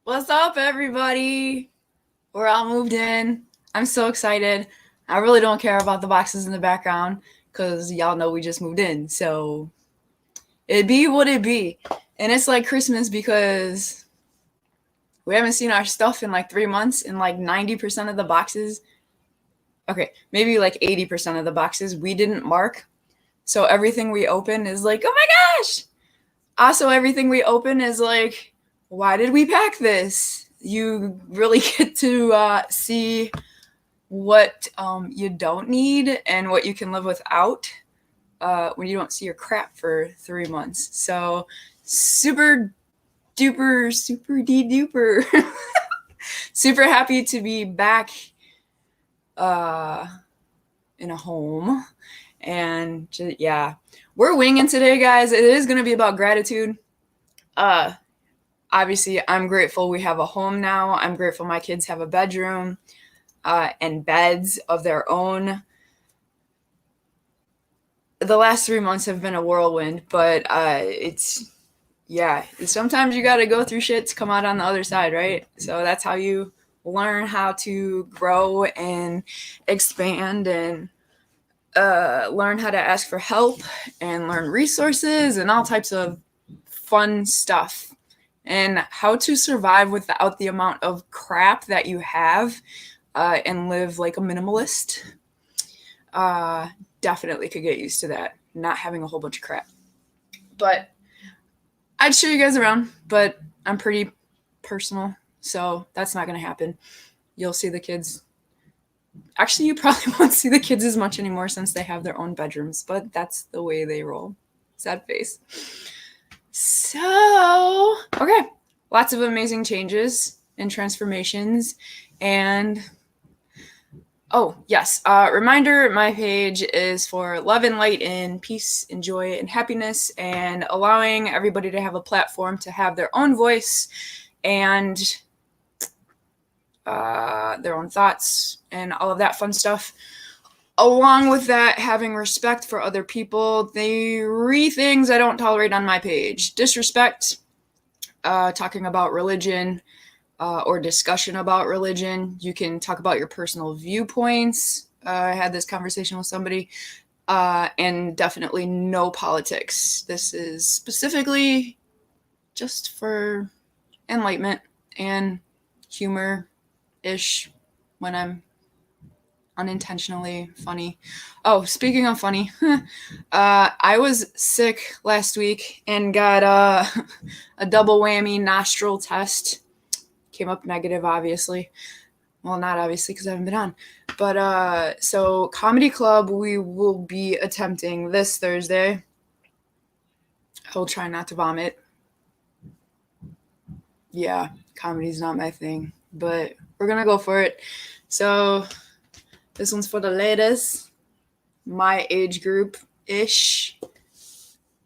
What's up, everybody? We're all moved in. I'm so excited. I really don't care about the boxes in the background because y'all know we just moved in. So it be what it be. And it's like Christmas because we haven't seen our stuff in like 3 months, and like 90% of the boxes, okay, maybe like 80% of the boxes we didn't mark. So everything we open is like, oh my gosh! Also, everything we open is like, why did we pack this? You really get to see what you don't need and what you can live without when you don't see your crap for 3 months. So, super duper, super de duper, super happy to be back uh, in a home. And yeah, we're winging today, guys. It is going to be about gratitude. Uh, Obviously, I'm grateful we have a home now. I'm grateful my kids have a bedroom and beds of their own. The last 3 months have been a whirlwind, but yeah, sometimes you got to go through shit to come out on the other side, right? So that's how you learn how to grow and expand and learn how to ask for help and learn resources and all types of fun stuff and how to survive without the amount of crap that you have and live like a minimalist. Uh, Definitely could get used to that, not having a whole bunch of crap. But I'd show you guys around, but I'm pretty personal, so that's not going to happen. You'll see the kids. Actually, you probably won't see the kids as much anymore since they have their own bedrooms, but that's the way they roll. Sad face. So, okay. Lots of amazing changes and transformations. And, oh, yes. Reminder, my page is for love and light and peace and joy and happiness and allowing everybody to have a platform to have their own voice and their own thoughts and all of that fun stuff. Along with that, having respect for other people. The 3 things I don't tolerate on my page: disrespect, talking about religion, or discussion about religion. You can talk about your personal viewpoints. I had this conversation with somebody, and definitely no politics. This is specifically just for enlightenment and humor ish when I'm unintentionally funny. Oh, speaking of funny, I was sick last week and got a double whammy nostril test. Came up negative, obviously. Well, not obviously because I haven't been on. But so Comedy Club, we will be attempting this Thursday. I'll try not to vomit. Yeah, comedy's not my thing, but we're gonna go for it. So this one's for the ladies, my age group ish.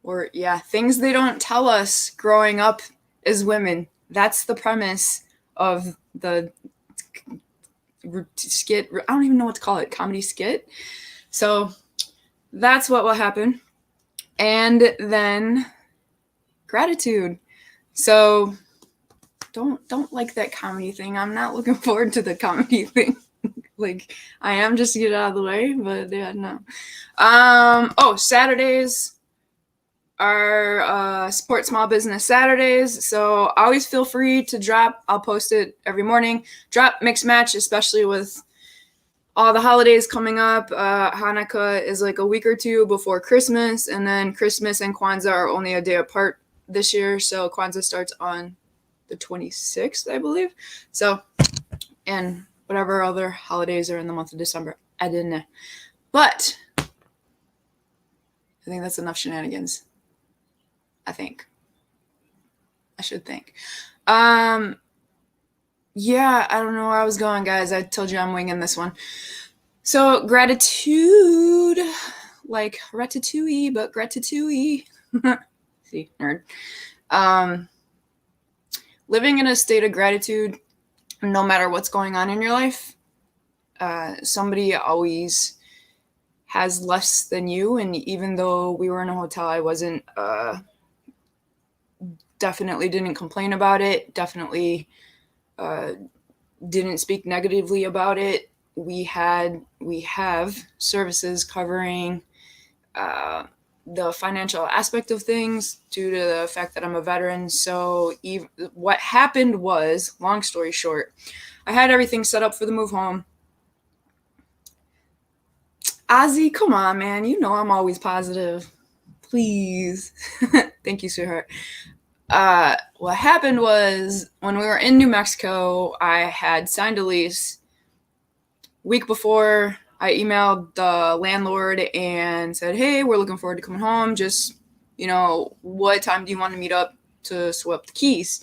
Or, yeah, things they don't tell us growing up as women. That's the premise of the skit. I don't even know what to call it. Comedy skit. So that's what will happen. And then gratitude. So don't like that comedy thing. I'm not looking forward to the comedy thing. Like, I am, just to get it out of the way, but yeah, no. Saturdays are support small business Saturdays, so always feel free to drop. I'll post it every morning. Drop, mix, match, especially with all the holidays coming up. Hanukkah is like a week or two before Christmas, and then Christmas and Kwanzaa are only a day apart this year, so Kwanzaa starts on the 26th, I believe. So, and whatever other holidays are in the month of December, I didn't know. But I think that's enough shenanigans. I think. I should think. Yeah, I don't know where I was going, guys. I told you I'm winging this one. So, gratitude, like ratatouille, but gratitude. See, nerd. Living in a state of gratitude, no matter what's going on in your life. Somebody always has less than you, and even though we were in a hotel, I wasn't definitely didn't complain about it, definitely didn't speak negatively about it. We have services covering the financial aspect of things due to the fact that I'm a veteran. So what happened was, long story short, I had everything set up for the move home. Ozzy, come on, man. You know I'm always positive. Please. Thank you, sweetheart. What happened was when we were in New Mexico, I had signed a lease. Week before, I emailed the landlord and said, hey, we're looking forward to coming home. Just, what time do you want to meet up to swap the keys?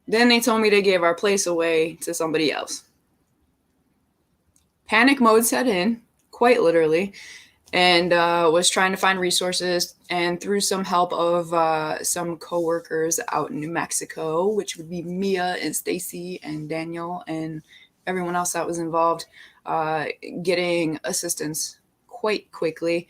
Then they told me they gave our place away to somebody else. Panic mode set in, quite literally, and was trying to find resources, and through some help of some coworkers out in New Mexico, which would be Mia and Stacy and Daniel and everyone else that was involved, getting assistance quite quickly.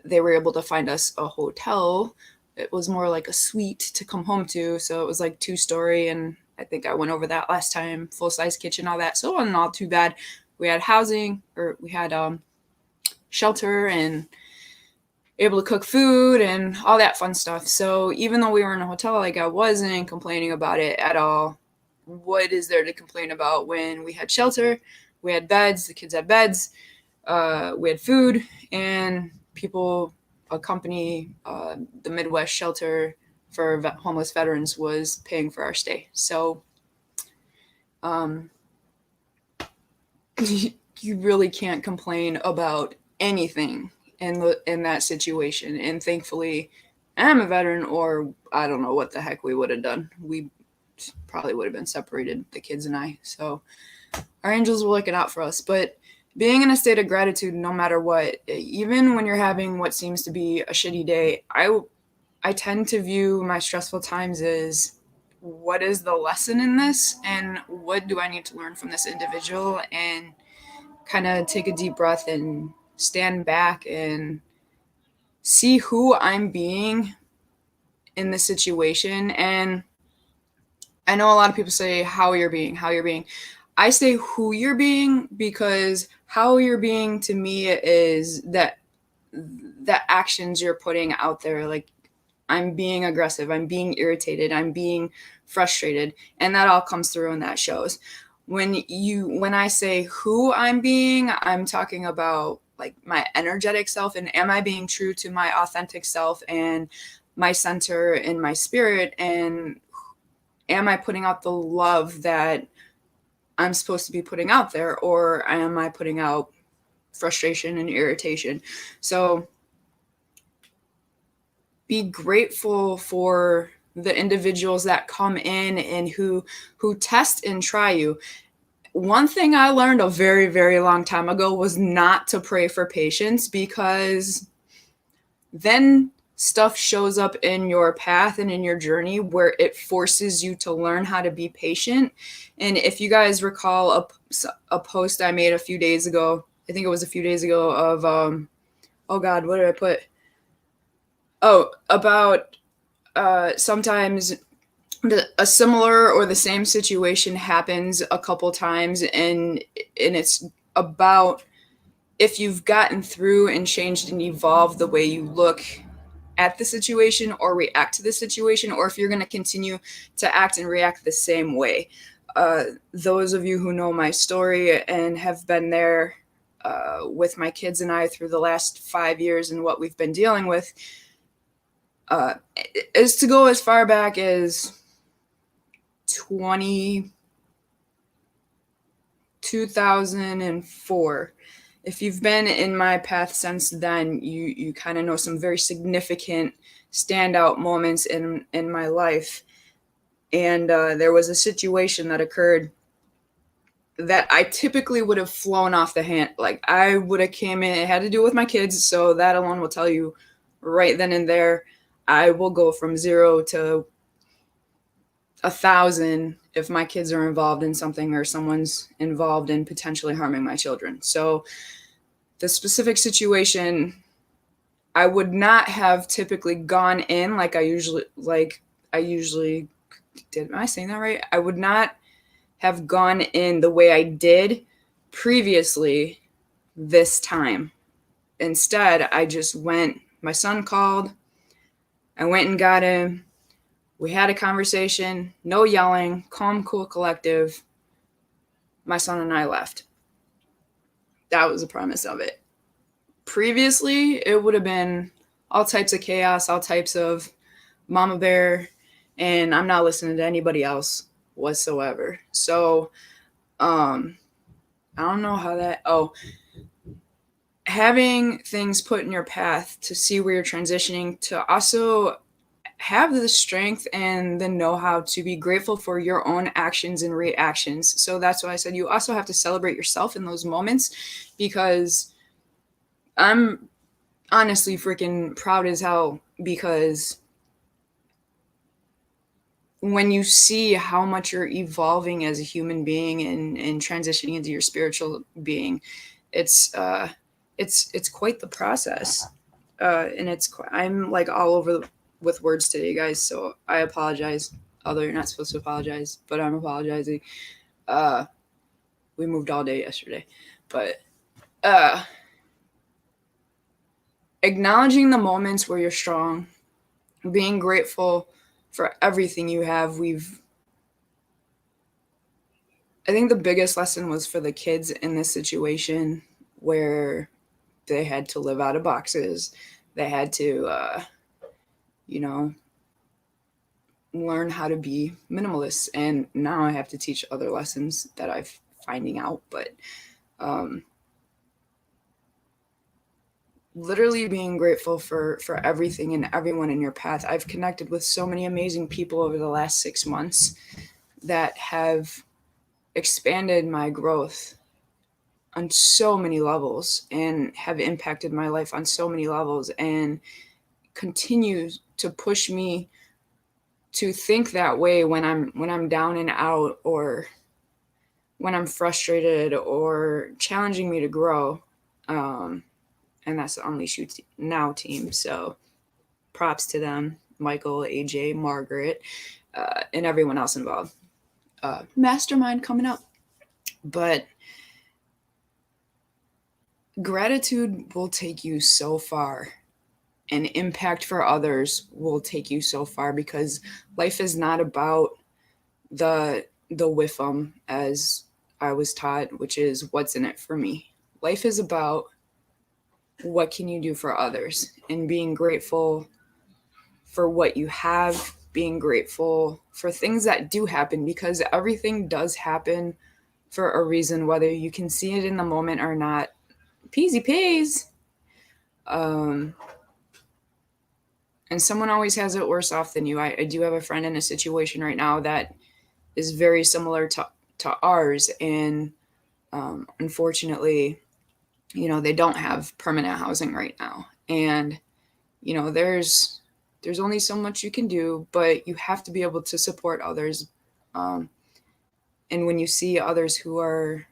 They were able to find us a hotel. It was more like a suite to come home to, so it was like 2-story, and I think I went over that last time, full-size kitchen, all that, so it wasn't not too bad. We had housing, or we had shelter, and able to cook food and all that fun stuff. So even though we were in a hotel, like, I wasn't complaining about it at all. What is there to complain about when we had shelter, we had beds, the kids had beds, we had food, and people, a company, the Midwest Shelter for Homeless Veterans, was paying for our stay. So you really can't complain about anything in that situation. And thankfully, I'm a veteran, or I don't know what the heck we would have done. We probably would have been separated, the kids and I. So our angels were looking out for us. But being in a state of gratitude, no matter what, even when you're having what seems to be a shitty day, I tend to view my stressful times as, what is the lesson in this, and what do I need to learn from this individual, and kind of take a deep breath and stand back and see who I'm being in this situation. And I know a lot of people say how you're being. I say who you're being, because how you're being to me is that the actions you're putting out there. Like, I'm being aggressive, I'm being irritated, I'm being frustrated, and that all comes through and that shows. When I say who I'm being, I'm talking about like my energetic self, and am I being true to my authentic self and my center and my spirit, and am I putting out the love that I'm supposed to be putting out there, or am I putting out frustration and irritation? So be grateful for the individuals that come in and who test and try you. One thing I learned a very, very long time ago was not to pray for patience, because then stuff shows up in your path and in your journey where it forces you to learn how to be patient. And if you guys recall a post I made a few days ago, I think it was a few days ago, of oh God, what did I put? Oh, about sometimes a similar or the same situation happens a couple times, and it's about if you've gotten through and changed and evolved the way you look at the situation or react to the situation, or if you're going to continue to act and react the same way. Those of you who know my story and have been there with my kids and I through the last 5 years and what we've been dealing with, is to go as far back as 2004. If you've been in my path since then, you kind of know some very significant standout moments in my life. And there was a situation that occurred that I typically would have flown off the hand. Like, I would have came in, it had to do with my kids, so that alone will tell you right then and there, I will go from 0 to 1,000 if my kids are involved in something or someone's involved in potentially harming my children. So the specific situation I would not have typically gone in like I usually did. Am I saying that right? I would not have gone in the way I did previously this time. Instead, I just went. My son called. I went and got him. We had a conversation, no yelling, calm, cool, collective. My son and I left. That was the premise of it. Previously, it would have been all types of chaos, all types of mama bear, and I'm not listening to anybody else whatsoever. So, I don't know how that. Oh, having things put in your path to see where you're transitioning, to also have the strength and the know-how to be grateful for your own actions and reactions. So that's why I said you also have to celebrate yourself in those moments, because I'm honestly freaking proud as hell, because when you see how much you're evolving as a human being and transitioning into your spiritual being, it's quite the process. And I'm like all over with words today, guys, so I apologize, although you're not supposed to apologize, but I'm apologizing. We moved all day yesterday, but acknowledging the moments where you're strong, being grateful for everything you have. I think the biggest lesson was for the kids in this situation, where they had to live out of boxes. They had to, you know, learn how to be minimalists. And now I have to teach other lessons that I'm finding out. But literally being grateful for everything and everyone in your path. I've connected with so many amazing people over the last 6 months that have expanded my growth on so many levels and have impacted my life on so many levels, and continue to push me to think that way when I'm down and out, or when I'm frustrated, or challenging me to grow. And that's the Unleash You Now team. So props to them, Michael, AJ, Margaret, and everyone else involved. Mastermind coming up. But gratitude will take you so far, and impact for others will take you so far, because life is not about the with them, as I was taught, which is what's in it for me. Life is about what can you do for others, and being grateful for what you have, being grateful for things that do happen, because everything does happen for a reason, whether you can see it in the moment or not. Peasy peas. And someone always has it worse off than you. I do have a friend in a situation right now that is very similar to ours. And unfortunately, they don't have permanent housing right now. And, there's only so much you can do, but you have to be able to support others. And when you see others who are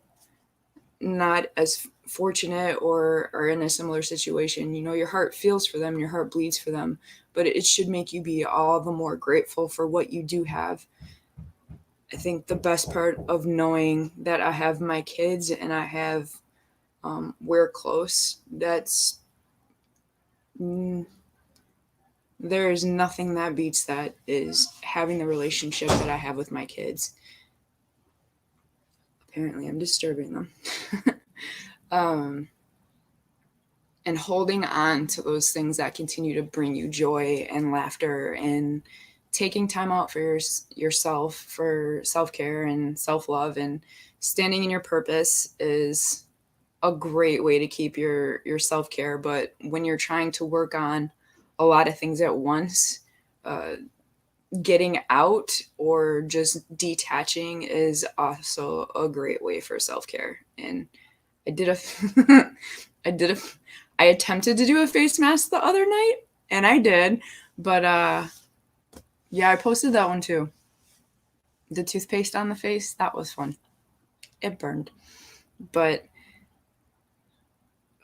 not as fortunate or are in a similar situation, your heart feels for them, your heart bleeds for them, but it should make you be all the more grateful for what you do have. I think the best part of knowing that I have my kids and I have, we're close, there is nothing that beats that, is having the relationship that I have with my kids. Apparently I'm disturbing them. And holding on to those things that continue to bring you joy and laughter, and taking time out for yourself, for self-care and self-love, and standing in your purpose is a great way to keep your self-care. But when you're trying to work on a lot of things at once, getting out or just detaching is also a great way for self-care. And I attempted to do a face mask the other night, and I did, but yeah, I posted that one too. The toothpaste on the face, that was fun. It burned. But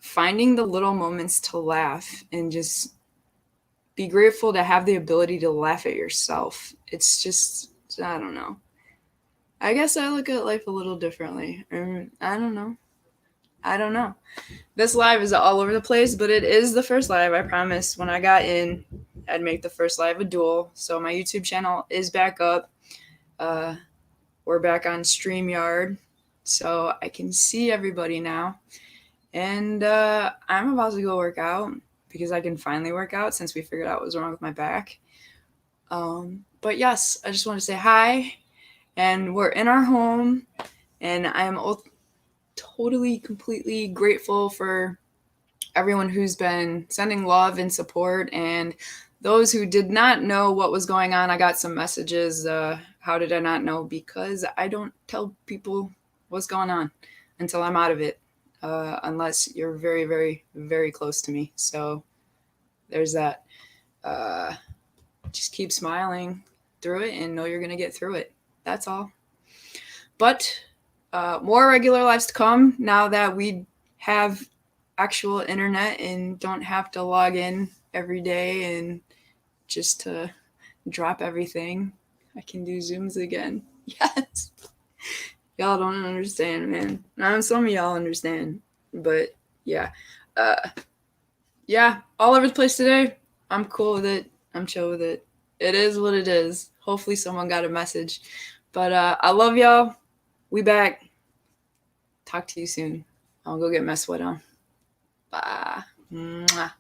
finding the little moments to laugh and just be grateful to have the ability to laugh at yourself. It's just, I don't know. I guess I look at life a little differently. I don't know. I don't know. This live is all over the place, but it is the first live. I promised when I got in, I'd make the first live a duel. So my YouTube channel is back up. We're back on StreamYard, so I can see everybody now. And I'm about to go work out because I can finally work out since we figured out what was wrong with my back. But yes, I just want to say hi. And we're in our home, and I'm totally, completely grateful for everyone who's been sending love and support. And those who did not know what was going on, I got some messages. How did I not know? Because I don't tell people what's going on until I'm out of it, unless you're very, very, very close to me. So there's that. Just keep smiling through it and know you're going to get through it. That's all. But more regular lives to come now that we have actual internet and don't have to log in every day and just to drop everything. I can do Zooms again. Yes. Y'all don't understand, man. Some of y'all understand. But yeah. Yeah, all over the place today. I'm cool with it. I'm chill with it. It is what it is. Hopefully someone got a message. But I love y'all. We back. Talk to you soon. I'll go get my sweat on. Bye. Mwah.